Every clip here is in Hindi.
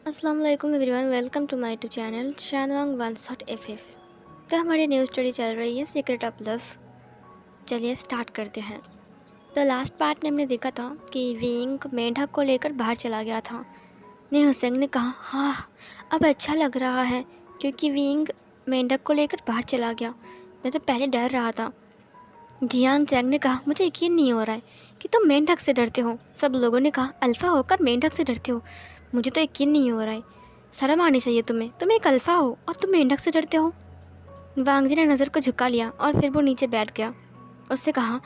अस्सलाम वालेकुम everyone, welcome to my YouTube channel शानवांग वन शॉट एफ। तो हमारी न्यू स्टोरी चल रही है सीक्रेट ऑफ लव। चलिए स्टार्ट करते हैं। तो लास्ट पार्ट में हमने देखा था कि विंग मेंढक को लेकर बाहर चला गया था। ने हुसैन ने कहा हाँ अब अच्छा लग रहा है क्योंकि विंग मेंढक को लेकर बाहर चला गया। मैं तो पहले डर रहा था। जियांग चैंग ने कहा मुझे यकीन नहीं हो रहा है कि तुम मेंढक से डरते हो। सब लोगों ने कहा अल्फ़ा होकर मेंढक से डरते हो, मुझे तो यकीन नहीं हो रहा है। शर्म आनी चाहिए तुम्हें, तुम एक अल्फ़ा हो और तुम मेंढक से डरते हो। वांग जी ने नज़र को झुका लिया और फिर वो नीचे बैठ गया। उससे कहा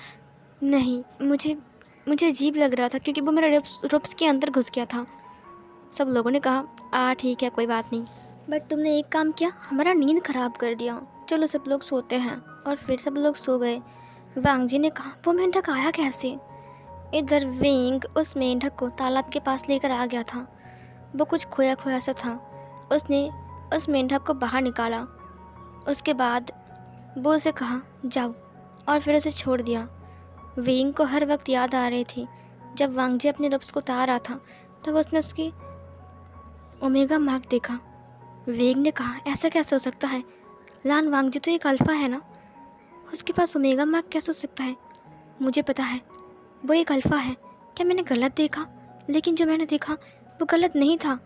नहीं, मुझे मुझे अजीब लग रहा था क्योंकि वो मेरे रुप्स के अंदर घुस गया था। सब लोगों ने कहा ठीक है कोई बात नहीं, बट तुमने एक काम किया, हमारा नींद ख़राब कर दिया। चलो सब लोग सोते हैं। और फिर सब लोग सो गए। वांग जी ने कहा वो मेंढक आया कैसे? इधर विंग उस मेंढक को तालाब के पास लेकर आ गया था। वो कुछ खोया खोया सा था। उसने उस मेंढक को बाहर निकाला। उसके बाद वो उसे कहा जाओ और फिर उसे छोड़ दिया। विंग को हर वक्त याद आ रही थी जब वांग जी अपने रब्स को उतार रहा था, तब उसने उसकी ओमेगा मार्क देखा। विंग ने कहा ऐसा कैसे हो सकता है? लान वांग जी तो एक अल्फ़ा है ना, उसके पास ओमेगा मार्क कैसे हो सकता है? मुझे पता है वो एक अल्फ़ा है। क्या मैंने गलत देखा? लेकिन जो मैंने देखा वो गलत नहीं था।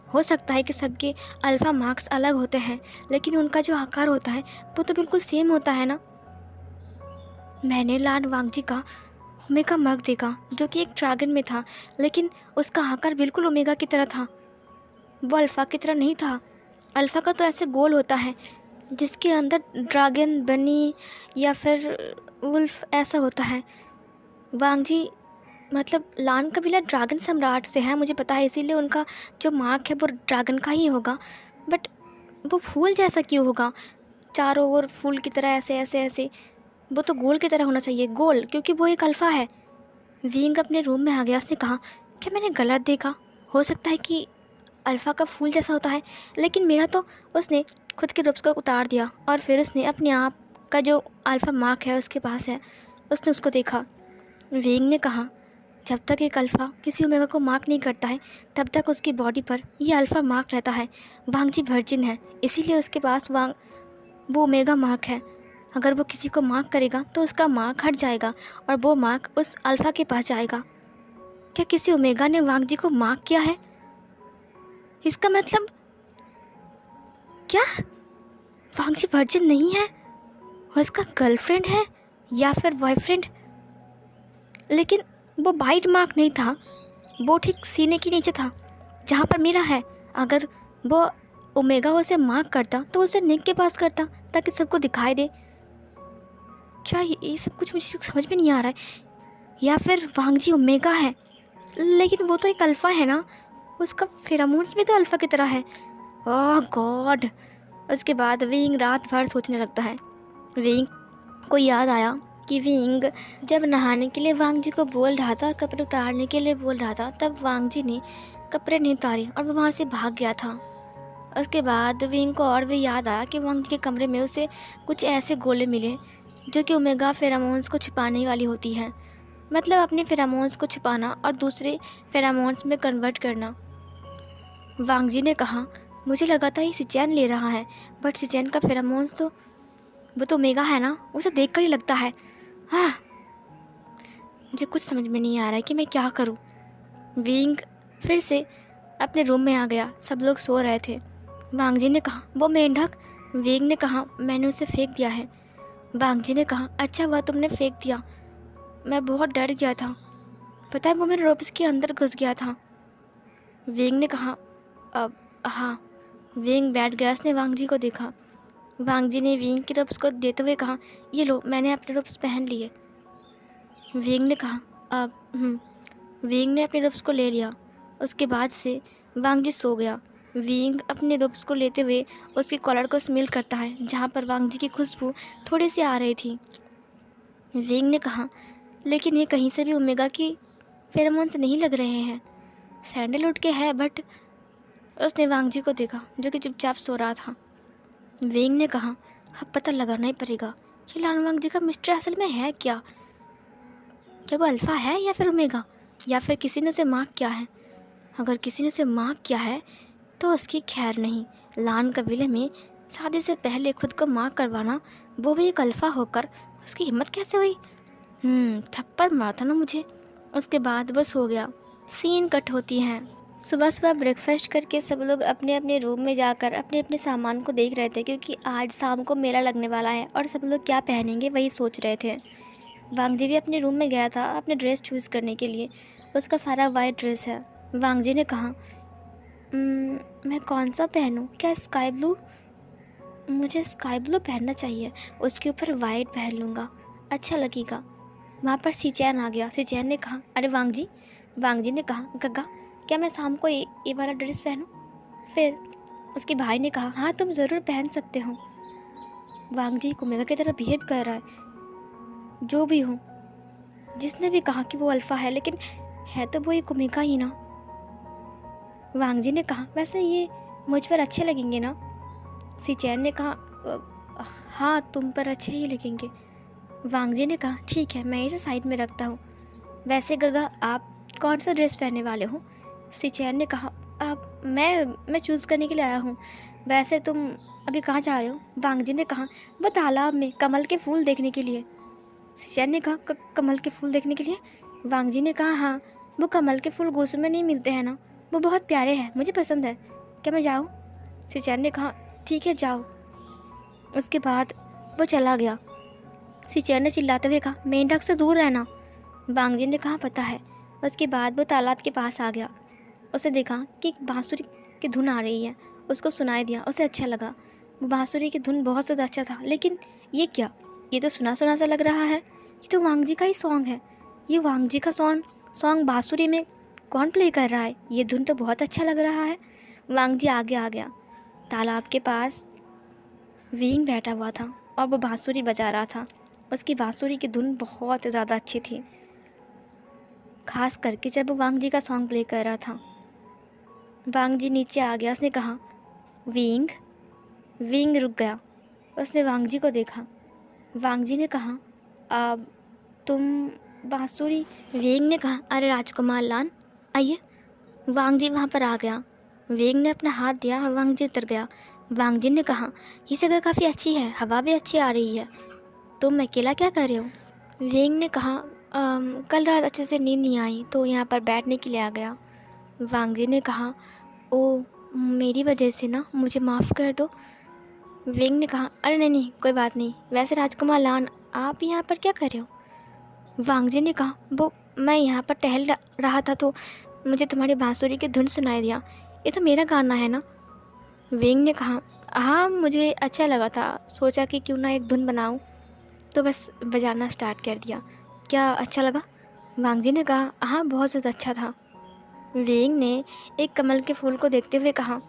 हो सकता है कि सबके अल्फ़ा मार्क्स अलग होते हैं, लेकिन उनका जो आकार होता है वो तो बिल्कुल सेम होता है ना। मैंने लान वांग जी का ओमेगा मार्क देखा जो कि एक ड्रैगन में था, लेकिन उसका आकार बिल्कुल ओमेगा की तरह था। वो अल्फ़ा की तरह नहीं था। अल्फ़ा का तो ऐसे गोल होता है जिसके अंदर ड्रैगन बनी या फिर वुल्फ ऐसा होता है। वांग जी मतलब लान कबीला ड्रैगन सम्राट से है, मुझे पता है, इसीलिए उनका जो मार्क है वो ड्रैगन का ही होगा। बट वो फूल जैसा क्यों होगा, चारों ओर फूल की तरह ऐसे ऐसे ऐसे? वो तो गोल की तरह होना चाहिए, गोल, क्योंकि वो एक अल्फ़ा है। विंग अपने रूम में आ गया। उसने कहा क्या मैंने गलत देखा? हो सकता है कि अल्फ़ा का फूल जैसा होता है, लेकिन मेरा तो। उसने खुद के रुब्स को उतार दिया और फिर उसने अपने आप का जो अल्फ़ा मार्क है उसके पास है, उसने उसको देखा। विंग ने कहा जब तक एक अल्फ़ा किसी ओमेगा को मार्क नहीं करता है तब तक उसकी बॉडी पर यह अल्फ़ा मार्क रहता है। वांग जी वर्जिन है, इसीलिए उसके पास वो ओमेगा मार्क है। अगर वो किसी को मार्क करेगा तो उसका मार्क हट जाएगा और वो मार्क उस अल्फ़ा के पास जाएगा। क्या किसी ओमेगा ने वांग जी को मार्क किया है? इसका मतलब क्या वांग जी वर्जिन नहीं है, वो उसका गर्लफ्रेंड है या फिर बॉयफ्रेंड? लेकिन वो बाइट मार्क नहीं था, वो ठीक सीने के नीचे था जहाँ पर मेरा है। अगर वो ओमेगा उसे मार्क करता तो उसे नेक के पास करता ताकि सबको दिखाई दे। क्या ये सब कुछ मुझे समझ में नहीं आ रहा है। या फिर वांग जी ओमेगा है, लेकिन वो तो एक अल्फ़ा है ना, उसका फेरामोन्स भी तो अल्फ़ा की तरह है। ओह गॉड। उसके बाद विंग रात भर सोचने लगता है। विंग को याद आया कि विंग जब नहाने के लिए वांग जी को बोल रहा था और कपड़े उतारने के लिए बोल रहा था, तब वांग जी ने कपड़े नहीं उतारे और वो वहाँ से भाग गया था। उसके बाद विंग को और भी याद आया कि वांग जी के कमरे में उसे कुछ ऐसे गोले मिले जो कि ओमेगा फेरामोन्स को छिपाने वाली होती हैं। मतलब अपने फेरामोन्स को छिपाना और दूसरे फेरामोन्स में कन्वर्ट करना। वांग जी ने कहा मुझे लगा था ये सिचैन ले रहा है, बट सिचैन का फेरामोन्स तो वो तो ओमेगा है ना, उसे देखकर ही लगता है। हाँ, मुझे कुछ समझ में नहीं आ रहा है कि मैं क्या करूँ। विंग फिर से अपने रूम में आ गया। सब लोग सो रहे थे। वांग जी ने कहा वो मेंढक? विंग ने कहा मैंने उसे फेंक दिया है। वांग जी ने कहा अच्छा हुआ तुमने फेंक दिया, मैं बहुत डर गया था, पता है वो मेरे रोब्स के अंदर घुस गया था। विंग ने कहा अब हाँ। विंग बैठ गया। उसने वांग जी को देखा। वांग जी ने विंग के रोब्स को देते हुए कहा ये लो, मैंने अपने रोब्स पहन लिए। विंग ने कहा अब विंग ने अपने रोब्स को ले लिया। उसके बाद से वांग जी सो गया। विंग अपने रोब्स को लेते हुए उसकी कॉलर को स्मेल करता है जहाँ पर वांग जी की खुशबू थोड़ी सी आ रही थी। विंग ने कहा लेकिन ये कहीं से भी ओमेगा की फेरोमोन्स नहीं लग रहे हैं। सैंडलवुड के है, बट उसने वांग जी को देखा जो कि चुपचाप सो रहा था। विंग ने कहा अब पता लगाना ही पड़ेगा कि लान वांग जी का मिस्टर असल में है क्या। क्या वो अल्फ़ा है या फिर ओमेगा, या फिर किसी ने उसे मार्क किया है? अगर किसी ने उसे मार्क किया है तो उसकी खैर नहीं। लान कबीले में शादी से पहले खुद को माँ करवाना, वो भी एक अल्फा होकर, उसकी हिम्मत कैसे हुई? थप्पड़ मारता ना मुझे। उसके बाद वो सो गया। सीन कट होती है। सुबह सुबह ब्रेकफास्ट करके सब लोग अपने अपने रूम में जाकर अपने अपने सामान को देख रहे थे, क्योंकि आज शाम को मेला लगने वाला है और सब लोग क्या पहनेंगे वही सोच रहे थे। वांगजी भी अपने रूम में गया था अपने ड्रेस चूज़ करने के लिए। उसका सारा वाइट ड्रेस है। वांगजी ने कहा, मैं कौन सा पहनूं? क्या स्काई ब्लू? मुझे स्काई ब्लू पहनना चाहिए, उसके ऊपर वाइट पहन लूँगा, अच्छा लगेगा। वहाँ पर सीचैन आ गया। सीचैन ने कहा, अरे वांगजी। वांगजी ने कहा, गग्गा क्या मैं शाम को ये वाला ड्रेस पहनूं? फिर उसके भाई ने कहा, हाँ तुम ज़रूर पहन सकते हो। वांगजी कुमेगा की तरह बिहेव कर रहा है। जो भी हो, जिसने भी कहा कि वो अल्फ़ा है, लेकिन है तो वो ये कुमेगा ही ना। वांगजी ने कहा, वैसे ये मुझ पर अच्छे लगेंगे ना? सीचैन ने कहा, हाँ तुम पर अच्छे ही लगेंगे। वांगजी ने कहा, ठीक है मैं इसे साइड में रखता हूँ। वैसे गगा आप कौन सा ड्रेस पहनने वाले हो? सीचैन ने कहा, आप मैं चूज़ करने के लिए आया हूँ। वैसे तुम अभी कहाँ जा रहे हो? वांगजी ने कहा, वो तालाब में कमल के फूल देखने के लिए। सीचैन ने कहा, कमल के फूल देखने के लिए? वांगजी ने कहा, हाँ वो कमल के फूल गोसू में नहीं मिलते हैं ना, वो बहुत प्यारे हैं, मुझे पसंद है। क्या मैं जाऊँ? सीचैन ने कहा, ठीक है जाओ। उसके बाद वो चला गया। सीचैन ने चिल्लाते हुए कहा, मेंढक से दूर रहना। वांगजी ने कहा, पता है। उसके बाद वो तालाब के पास आ गया। उसे देखा कि बांसुरी की धुन आ रही है। उसको सुनाई दिया, उसे अच्छा लगा। बांसुरी की धुन बहुत ज़्यादा अच्छा था, लेकिन ये क्या? ये तो सुना सुना सा लग रहा है। ये तो वांगजी का ही सॉन्ग है। ये वांगजी का सॉन्ग बांसुरी में कौन प्ले कर रहा है? ये धुन तो बहुत अच्छा लग रहा है। वांगजी आगे आ गया। तालाब के पास वींग बैठा हुआ था और वो बांसुरी बजा रहा था। उसकी बांसुरी की धुन बहुत ज़्यादा अच्छी थी, खास करके जब वो वांगजी का सॉन्ग प्ले कर रहा था। वांगजी नीचे आ गया। उसने कहा, वींग। वींग रुक गया। उसने वांगजी को देखा। वांगजी ने कहा, अब तुम बांसुरी? वींग ने कहा, अरे राजकुमार लान आइए। वांगजी वहाँ पर आ गया। वींग ने अपना हाथ दिया और वांगजी उतर गया। वांगजी ने कहा, ये जगह काफ़ी अच्छी है, हवा भी अच्छी आ रही है, तुम अकेला क्या कर रहे हो? वींग ने कहा, कल रात अच्छे से नींद नहीं आई तो यहाँ पर बैठने के लिए आ गया। वांगजी ने कहा, ओ मेरी वजह से ना, मुझे माफ़ कर दो। वींग ने कहा, अरे नहीं कोई बात नहीं। वैसे राजकुमार लान आप यहाँ पर क्या कर रहे हो? वांगजी ने कहा, वो मैं यहाँ पर टहल रहा था तो मुझे तुम्हारी बांसुरी की धुन सुनाई दिया। ये तो मेरा गाना है ना? वींग ने कहा, हाँ मुझे अच्छा लगा था, सोचा कि क्यों ना एक धुन बनाऊँ, तो बस बजाना स्टार्ट कर दिया। क्या अच्छा लगा? वांगजी ने कहा, हाँ बहुत ज़्यादा अच्छा था। वींग ने एक कमल के फूल को देखते हुए कहा,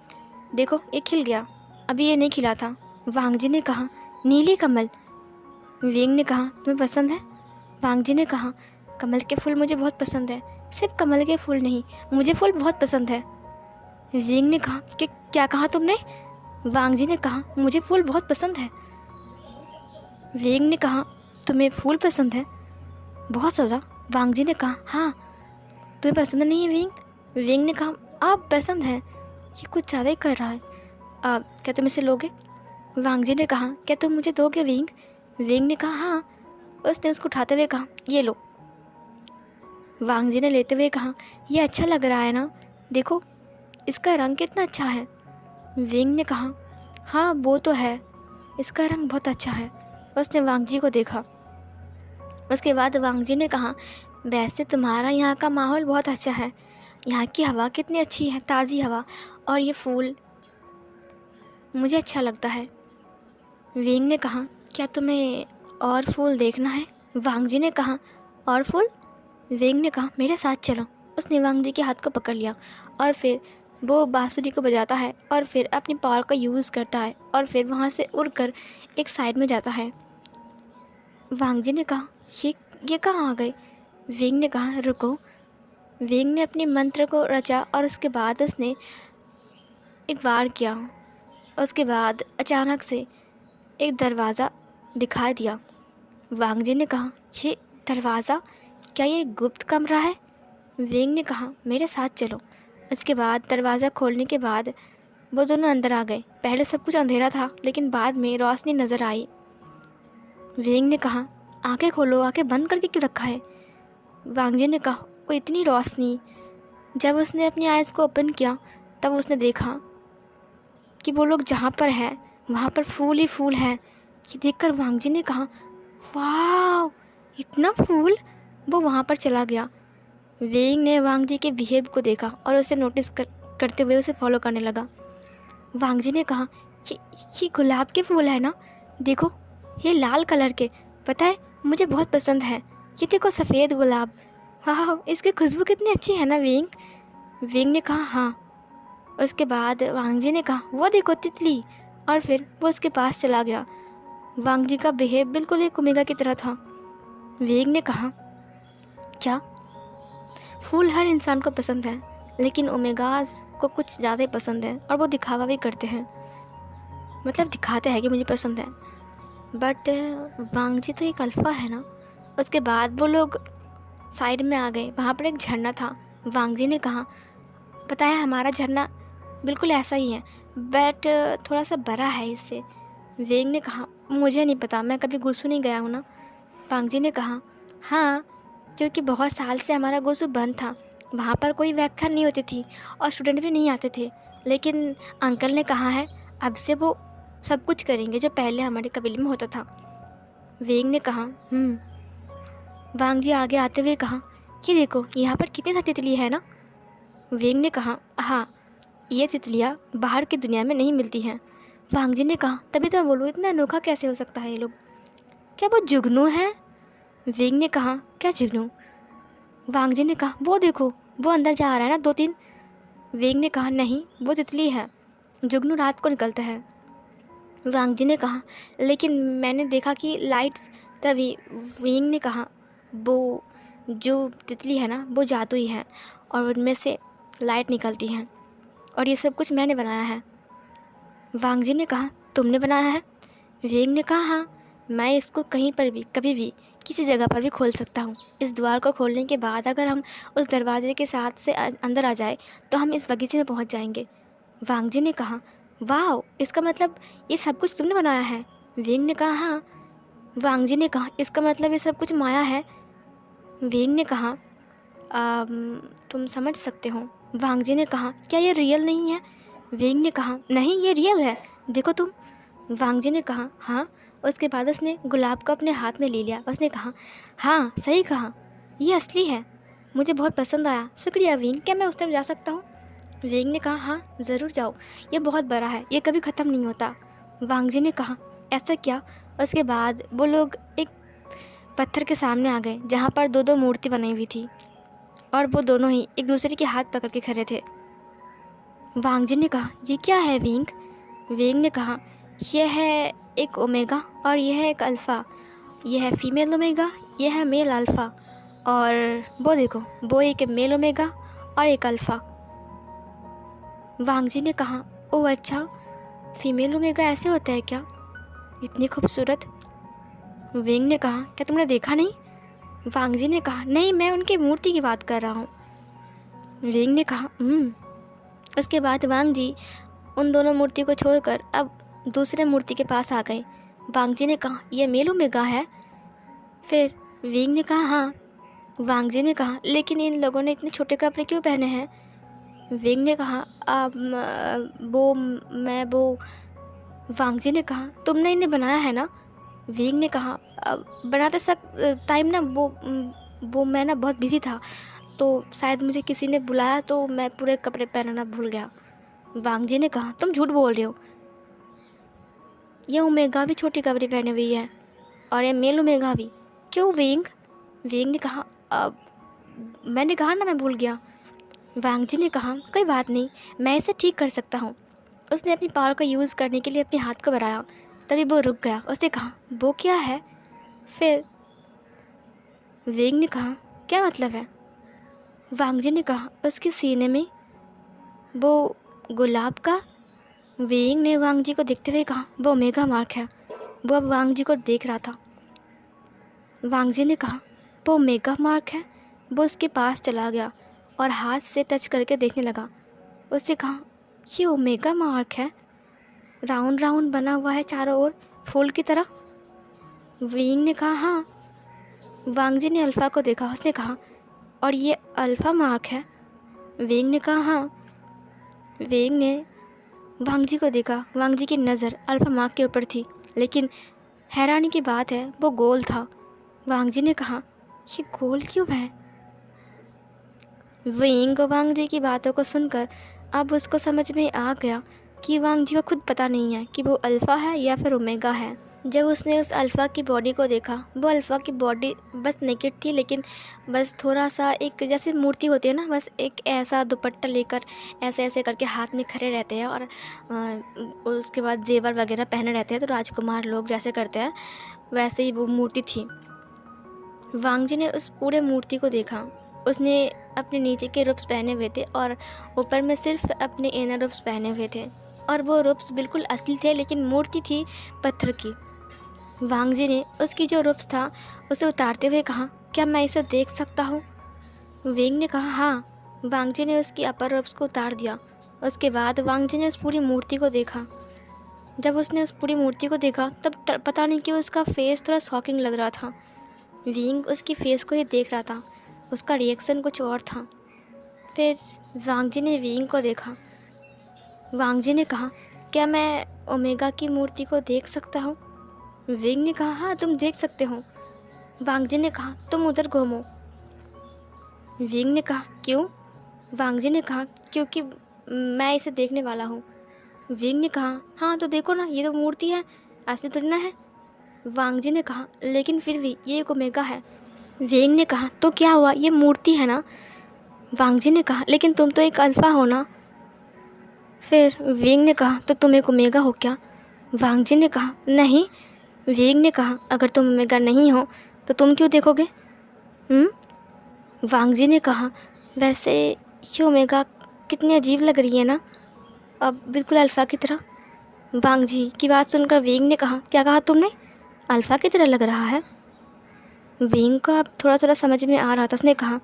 देखो ये खिल गया, अभी ये नहीं खिला था। वांगजी ने कहा, नीली कमल। वींग ने कहा, तुम्हें पसंद है? वांगजी ने कहा, कमल के फूल मुझे बहुत पसंद है। सिर्फ कमल के फूल नहीं, मुझे फूल बहुत पसंद है। वींग ने कहा, कि क्या कहा तुमने? वांगजी ने कहा, मुझे फूल बहुत पसंद है। वींग ने कहा, तुम्हें फूल पसंद है? बहुत ज़्यादा। वांगजी ने कहा, हाँ तुम्हें पसंद नहीं है वींग? वींग ने कहा, आप पसंद है, ये कुछ ज़्यादा ही कर रहा है। क्या तुम इसे लोगे? वांगजी ने कहा, क्या तुम मुझे दोगे वींग? वींग ने कहा, हाँ। उसने उसको उठाते हुए कहा, ये लो। वांगजी ने लेते हुए कहा, यह अच्छा लग रहा है ना, देखो इसका रंग कितना अच्छा है। वींग ने कहा, हाँ वो तो है, इसका रंग बहुत अच्छा है। उसने वांगजी को देखा। उसके बाद वांगजी ने कहा, वैसे तुम्हारा यहाँ का माहौल बहुत अच्छा है, यहाँ की हवा कितनी अच्छी है, ताज़ी हवा, और ये फूल मुझे अच्छा लगता है। वींग ने कहा, क्या तुम्हें और फूल देखना है? वांगजी ने कहा, और फूल? वींग ने कहा, मेरे साथ चलो। उसने वांगजी के हाथ को पकड़ लिया और फिर वो बांसुरी को बजाता है और फिर अपनी पावर का यूज़ करता है और फिर वहाँ से उड़कर एक साइड में जाता है। वांगजी ने कहा, ये कहाँ आ गए? वींग ने कहा, रुको। वींग ने अपने मंत्र को रचा और उसके बाद उसने एक वार किया। उसके बाद अचानक से एक दरवाज़ा दिखाई दिया। वांगजी ने कहा, ये दरवाज़ा, क्या ये गुप्त कमरा है? वींग ने कहा, मेरे साथ चलो। उसके बाद दरवाज़ा खोलने के बाद वो दोनों अंदर आ गए। पहले सब कुछ अंधेरा था, लेकिन बाद में रोशनी नज़र आई। वेंग ने कहा, आंखें खोलो, आंखें बंद करके क्यों रखा है? वांग जी ने कहा, वो इतनी रोशनी। जब उसने अपनी आइज़ को ओपन किया तब उसने देखा कि वो लोग जहाँ पर है वहाँ पर फूल ही फूल है। ये देखकर वांग जी ने कहा, वाह, इतना फूल! वो वहाँ पर चला गया। वेंग ने वांग जी के बिहेव को देखा और उसे नोटिस करते हुए उसे फॉलो करने लगा। वांग जी ने कहा, ये गुलाब के फूल है ना? देखो, ये लाल कलर के, पता है मुझे बहुत पसंद है। ये देखो सफ़ेद गुलाब, वाह, इसकी खुशबू कितनी अच्छी है ना वेंग? वेंग ने कहा, हाँ। उसके बाद वांग जी ने कहा, वो देखो तितली, और फिर वो उसके पास चला गया। वांग जी का बिहेव बिल्कुल एक ओमेगा की तरह था। वेंग ने कहा, क्या? फूल हर इंसान को पसंद है, लेकिन ओमेगास को कुछ ज़्यादा ही पसंद है और वो दिखावा भी करते हैं। मतलब दिखाते हैं कि मुझे पसंद है, बट वांग जी तो एक अल्फ़ा है ना। उसके बाद वो लोग साइड में आ गए। वहाँ पर एक झरना था। वांग जी ने कहा, पता है हमारा झरना बिल्कुल ऐसा ही है, बट थोड़ा सा बड़ा है इससे। वेंग ने कहा, मुझे नहीं पता, मैं कभी गुसू नहीं गया हूँ ना। वांग जी ने कहा, हाँ, क्योंकि बहुत साल से हमारा गुसू बंद था। वहाँ पर कोई व्याख्या नहीं होती थी और स्टूडेंट भी नहीं आते थे, लेकिन अंकल ने कहा है अब से वो सब कुछ करेंगे जो पहले हमारे कबीले में होता था। वेंग ने कहा, वांग जी आगे आते हुए कहा, ये देखो यहाँ पर कितनी सारी तितली है ना? वेंग ने कहा, हाँ, ये तितलियाँ बाहर की दुनिया में नहीं मिलती हैं। वांग जी ने कहा, तभी तो मैं बोलूँ इतना अनोखा कैसे हो सकता है ये लोग? क्या वो जुगनू है? वेंग ने कहा, क्या जुगनू? वांग जी ने कहा, वो देखो, वो अंदर जा रहा है ना 2-3। वेंग ने कहा, नहीं, वो तितली है, जुगनू रात को निकलता है। वांग जी ने कहा, लेकिन मैंने देखा कि लाइट्स। तभी वेंग ने कहा, वो जो तितली है ना वो जादुई है और उनमें से लाइट निकलती हैं, और ये सब कुछ मैंने बनाया है। वांग जी ने कहा, तुमने बनाया है? वेंग ने कहा, हाँ, मैं इसको कहीं पर भी, कभी भी, किसी जगह पर भी खोल सकता हूँ। इस द्वार को खोलने के बाद अगर हम उस दरवाजे के साथ से अंदर आ जाए तो हम इस बगीचे में पहुँच जाएंगे। वांग जी ने कहा, वाह, इसका मतलब ये सब कुछ तुमने बनाया है? वेंग ने कहा, हाँ। वांग जी ने कहा, इसका मतलब ये सब कुछ माया है? वेंग ने कहा, तुम समझ सकते हो। वांग जी ने कहा, क्या ये रियल नहीं है? वेंग ने कहा, नहीं, ये रियल है, देखो तुम। वांग जी ने कहा, हाँ। उसके बाद उसने गुलाब को अपने हाथ में ले लिया। उसने कहा, हाँ, सही कहा, ये असली है, मुझे बहुत पसंद आया, शुक्रिया वेंग। क्या मैं उस तरफ जा सकता हूँ? वेंग ने कहा, हाँ, ज़रूर जाओ, ये बहुत बड़ा है, ये कभी ख़त्म नहीं होता। वांग जी ने कहा, ऐसा क्या? उसके बाद वो लोग एक पत्थर के सामने आ गए जहाँ पर 2-2 मूर्ति बनाई हुई थी, और वो दोनों ही एक दूसरे के हाथ पकड़ के खड़े थे। वांग जी ने कहा, ये क्या है वेंग? वेंग ने कहा, यह है एक ओमेगा और यह है एक अल्फ़ा। यह है फीमेल ओमेगा, यह है मेल अल्फ़ा, और वो देखो, वो एक मेल ओमेगा और एक अल्फ़ा। वांग जी ने कहा, ओह अच्छा, फीमेल ओमेगा ऐसे होता है क्या? इतनी खूबसूरत। वेंग ने कहा, क्या तुमने देखा नहीं? वांग जी ने कहा, नहीं, मैं उनकी मूर्ति की बात कर रहा हूँ। वेंग ने कहा, उसके बाद वांग जी उन दोनों मूर्ति को छोड़कर अब दूसरे मूर्ति के पास आ गए। वांग जी ने कहा, यह मेल ओमेगा है? फिर वेंग ने कहा, हाँ। वांग जी ने कहा, लेकिन इन लोगों ने इतने छोटे कपड़े क्यों पहने हैं? वेंग ने कहा, वो। वांग जी ने कहा, तुमने इन्हें बनाया है ना? वेंग ने कहा, बनाते सब टाइम ना वो मैं ना बहुत बिजी था, तो शायद मुझे किसी ने बुलाया तो मैं पूरे कपड़े पहनना भूल गया। वांग जी ने कहा, तुम झूठ बोल रहे हो, ये ओमेगा भी छोटी कपड़े पहने हुई है और ये मेल ओमेगा भी। क्यों वेंग? वेंग ने कहा, मैंने कहा ना, मैं भूल गया। वांग जी ने कहा, कोई बात नहीं, मैं इसे ठीक कर सकता हूँ। उसने अपनी पावर का यूज़ करने के लिए अपने हाथ को बढ़ाया, तभी वो रुक गया। उसने कहा, वो क्या है? फिर वेंग ने कहा, क्या मतलब है? वांग जी ने कहा, उसके सीने में वो गुलाब का। वेंग ने वांग जी को देखते हुए कहा, वो ओमेगा मार्क है। वो अब वांग जी को देख रहा था। वांग जी ने कहा, वो ओमेगा मार्क है। वो उसके पास चला गया और हाथ से टच करके देखने लगा। उसने कहा, ये ओमेगा मार्क है, राउंड राउंड बना हुआ है चारों ओर फूल की तरह। वेइंग ने कहा हाँ। वांग जी ने अल्फ़ा को देखा, उसने कहा और ये अल्फ़ा मार्क है। वेइंग ने कहा हाँ। वेइंग ने वांग जी को देखा, वांग जी की नज़र अल्फ़ा मार्क के ऊपर थी, लेकिन हैरानी की बात है वो गोल था। वांग जी ने कहा ये गोल क्यों है? वेइंग को वांग जी की बातों को सुनकर अब उसको समझ में आ गया कि वांग जी को खुद पता नहीं है कि वो अल्फ़ा है या फिर ओमेगा है। जब उसने उस अल्फ़ा की बॉडी को देखा, वो अल्फ़ा की बॉडी बस नेकेड थी, लेकिन बस थोड़ा सा एक जैसे मूर्ति होती है ना, बस एक ऐसा दुपट्टा लेकर ऐसे ऐसे करके हाथ में खड़े रहते हैं और उसके बाद जेवर वगैरह पहने रहते हैं, तो राजकुमार लोग जैसे करते हैं वैसे ही वो मूर्ति थी। वांग जी ने उस पूरे मूर्ति को देखा। उसने अपने नीचे के रूप्स पहने हुए थे और ऊपर में सिर्फ अपने इनर रूप्स पहने हुए थे, और वो रूप्स बिल्कुल असली थे, लेकिन मूर्ति थी पत्थर की। वांग जी ने उसकी जो रूप्स था उसे उतारते हुए कहा क्या मैं इसे देख सकता हूँ? वेंग ने कहा हाँ। वांग जी ने उसकी अपर रूप्स को उतार दिया। उसके बाद वांग जी ने उस पूरी मूर्ति को देखा। जब उसने उस पूरी मूर्ति को देखा तब पता नहीं क्यों उसका फेस थोड़ा शॉकिंग लग रहा था। विंग उसकी फेस को ही देख रहा था, उसका रिएक्शन कुछ और था। फिर वांग जी ने विंग को देखा। वांग जी ने कहा क्या मैं ओमेगा की मूर्ति को देख सकता हूँ? विंग ने कहा हाँ तुम देख सकते हो। वांग जी ने कहा तुम उधर घूमो। विंग ने कहा क्यों? वांग जी ने कहा क्योंकि मैं इसे देखने वाला हूँ। विंग ने कहा हाँ तो देखो ना, ये तो मूर्ति है, ऐसे थोड़ी ना है। वांग जी ने कहा लेकिन फिर भी ये एक ओमेगा है। विंग ने कहा तो क्या हुआ, ये मूर्ति है ना। वांग जी ने कहा लेकिन तुम तो एक अल्फ़ा हो ना। फिर विंग ने कहा तो तुम एक ओमेगा हो क्या? वांग जी ने कहा नहीं। विंग ने कहा अगर तुम ओमेगा नहीं हो तो तुम क्यों देखोगे? वांग जी ने कहा वैसे ये ओमेगा कितनी अजीब लग रही है ना, अब बिल्कुल अल्फ़ा की तरह। वांग जी की बात सुनकर विंग ने कहा क्या कहा तुमने? अल्फ़ा की तरह लग रहा है। विंग को अब थोड़ा थोड़ा समझ में आ रहा था। उसने कहा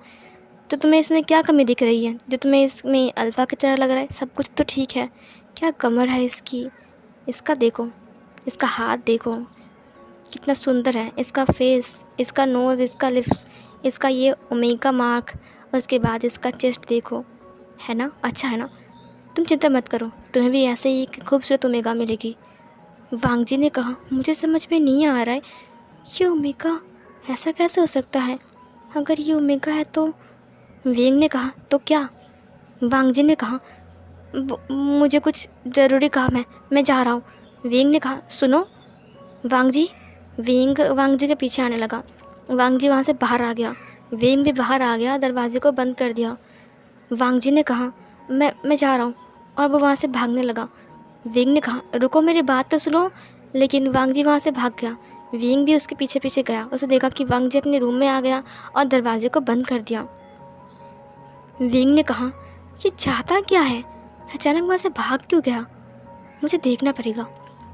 तो तुम्हें इसमें क्या कमी दिख रही है जो तुम्हें इसमें अल्फ़ा की तरह लग रहा है? सब कुछ तो ठीक है, क्या कमर है इसकी, इसका देखो, इसका हाथ देखो कितना सुंदर है, इसका फेस, इसका नोज़, इसका लिप्स, इसका ये ओमेगा मार्क, उसके बाद इसका चेस्ट देखो, है ना, अच्छा है ना। तुम चिंता मत करो, तुम्हें भी ऐसे ही एक खूबसूरत ओमेगा मिलेगी। वांग जी ने कहा मुझे समझ में नहीं आ रहा है, ये ओमेगा ऐसा कैसे हो सकता है? अगर ये ओमेगा है तो? वेंग ने कहा तो क्या? वांग जी ने कहा मुझे कुछ ज़रूरी काम है, मैं जा रहा हूँ। वेंग ने कहा सुनो वांग जी। वांग जी के पीछे आने लगा। वांग जी वहाँ से बाहर आ गया। वेंग भी बाहर आ गया, दरवाजे को बंद कर दिया। वांग जी ने कहा मैं जा रहा हूँ, और वो वहाँ से भागने लगा। वेंग ने कहा रुको मेरी बात तो सुनो, लेकिन वांग जी वहाँ से भाग गया। वेंग भी उसके पीछे पीछे गया। उसे देखा कि वांग जी अपने रूम में आ गया और दरवाजे को बंद कर दिया। वेंग ने कहा ये चाहता क्या है, अचानक वहाँ से भाग क्यों गया, मुझे देखना पड़ेगा।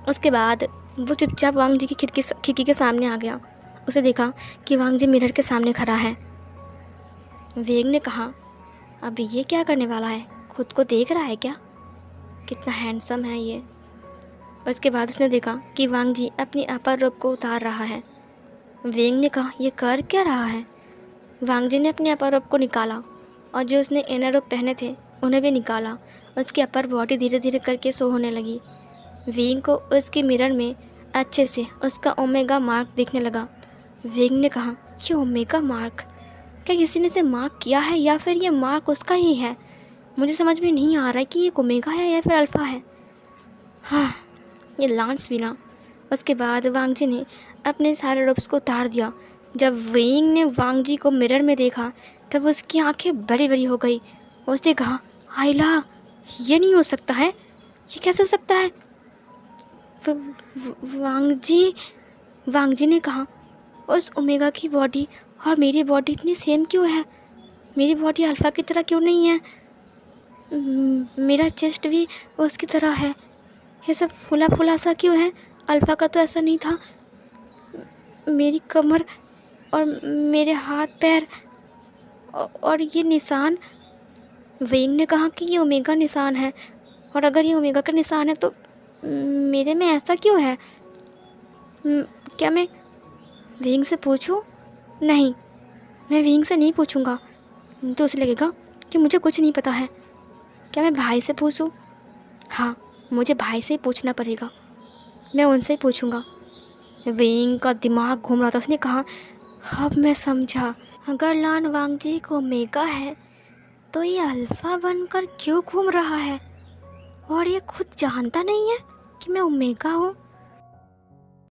उसके बाद वो चुपचाप वांग जी की खिड़की के सामने आ गया। उसे देखा कि वांग जी मिरर के सामने खड़ा है। वेंग ने कहा अभी ये क्या करने वाला है, खुद को देख रहा है क्या, कितना हैंडसम है ये। उसके बाद उसने देखा कि वांग जी अपनी अपर रूप को उतार रहा है। वेंग ने कहा ये कर क्या रहा है? वांग जी ने अपने अपर रूप को निकाला और जो उसने इनर रूप पहने थे उन्हें भी निकाला। उसकी अपर बॉडी धीरे धीरे करके शो होने लगी। वेंग को उसके मिरर में अच्छे से उसका ओमेगा मार्क दिखने लगा। वेंग ने कहा ये ओमेगा मार्क, क्या किसी ने इसे मार्क किया है या फिर ये मार्क उसका ही है? मुझे समझ में नहीं आ रहा है कि ये ओमेगा है या फिर अल्फ़ा है। हाँ, ये लांस भी ना। उसके बाद वांग जी ने अपने सारे रूप्स को उतार दिया। जब वेंग ने वांग जी को मिरर में देखा तब उसकी आंखें बड़ी बड़ी हो गई। उसने कहा आइला ये नहीं हो सकता है, ये कैसे हो सकता है? वांग जी ने कहा उस ओमेगा की बॉडी और मेरी बॉडी इतनी सेम क्यों है? मेरी बॉडी अल्फ़ा की तरह क्यों नहीं है? मेरा चेस्ट भी उसकी तरह है, ये सब फुला फुला सा क्यों है? अल्फ़ा का तो ऐसा नहीं था। मेरी कमर और मेरे हाथ पैर और ये निशान। वेंग ने कहा कि ये ओमेगा निशान है, और अगर ये ओमेगा का निशान है तो मेरे में ऐसा क्यों है? क्या मैं विंग से पूछूं? नहीं, मैं विंग से नहीं पूछूंगा, तो उसे लगेगा कि मुझे कुछ नहीं पता है। क्या मैं भाई से पूछूं? हाँ, मुझे भाई से ही पूछना पड़ेगा, मैं उनसे ही पूछूंगा। विंग का दिमाग घूम रहा था, उसने कहा अब मैं समझा, अगर लान वांगजी को ओमेगा है तो ये अल्फ़ा बनकर क्यों घूम रहा है, और ये खुद जानता नहीं है कि मैं ओमेगा हूँ।